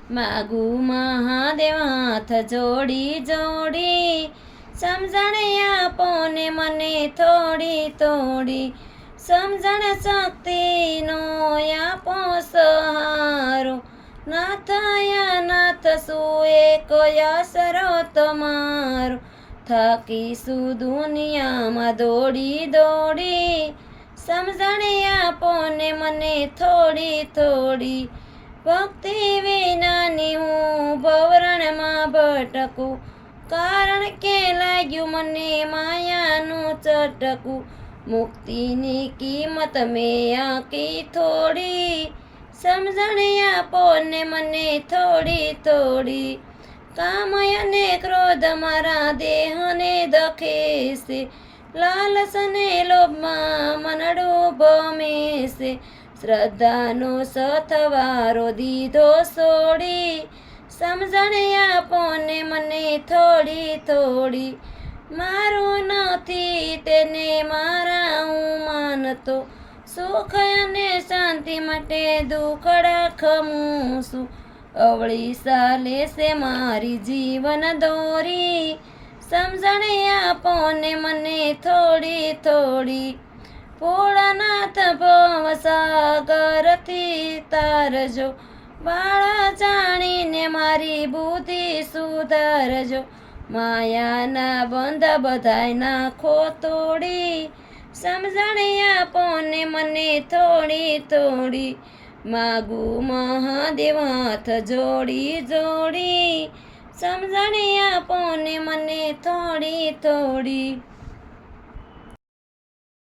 માગું મહાદેવ હાથ જોડી જોડી, સમજણ આપો ને મને થોડી થોડી, સમજણ શક્તિનો આપો સહારો, નાથ નાથ સુએ કયા સરો તમારો, થાકીશું દુનિયામાં દોડી દોડી, સમજણ આપો ને મને થોડી થોડી, ભક્તિ વિનાની હું ભવરણમાં ભટકું, કારણ કે લાગ્યું મને માયાનું ચટકું, મુક્તિની કિંમત મેં આંકી થોડી, સમજણ આપો ને મને થોડી થોડી, કામ અને ક્રોધ મારા દેહને દખે છે, લાલસને લોભમાં મનડું ભમે છે, શ્રદ્ધાનો સથવારો દીધો છોડી, સમજણ આપો ને મને થોડી થોડી, મારું નથી તેને મારા હું માનતો, સુખ અને શાંતિ માટે દુખડા ખમું છું, અવળી ચાલે છે મારી જીવન દોરી, સમજણ આપો ને મને થોડી થોડી, ભોળાનાથ ભવસાગરથી તારજો, બાળા જાણીને મારી બુદ્ધિ સુધારજો, માયાના બંધ બધાય નાખો તોડી, સમજણ આપો ને મને થોડી થોડી, માગું મહાદેવ હાથ જોડી જોડી, સમજણ આપો ને મને થોડી થોડી.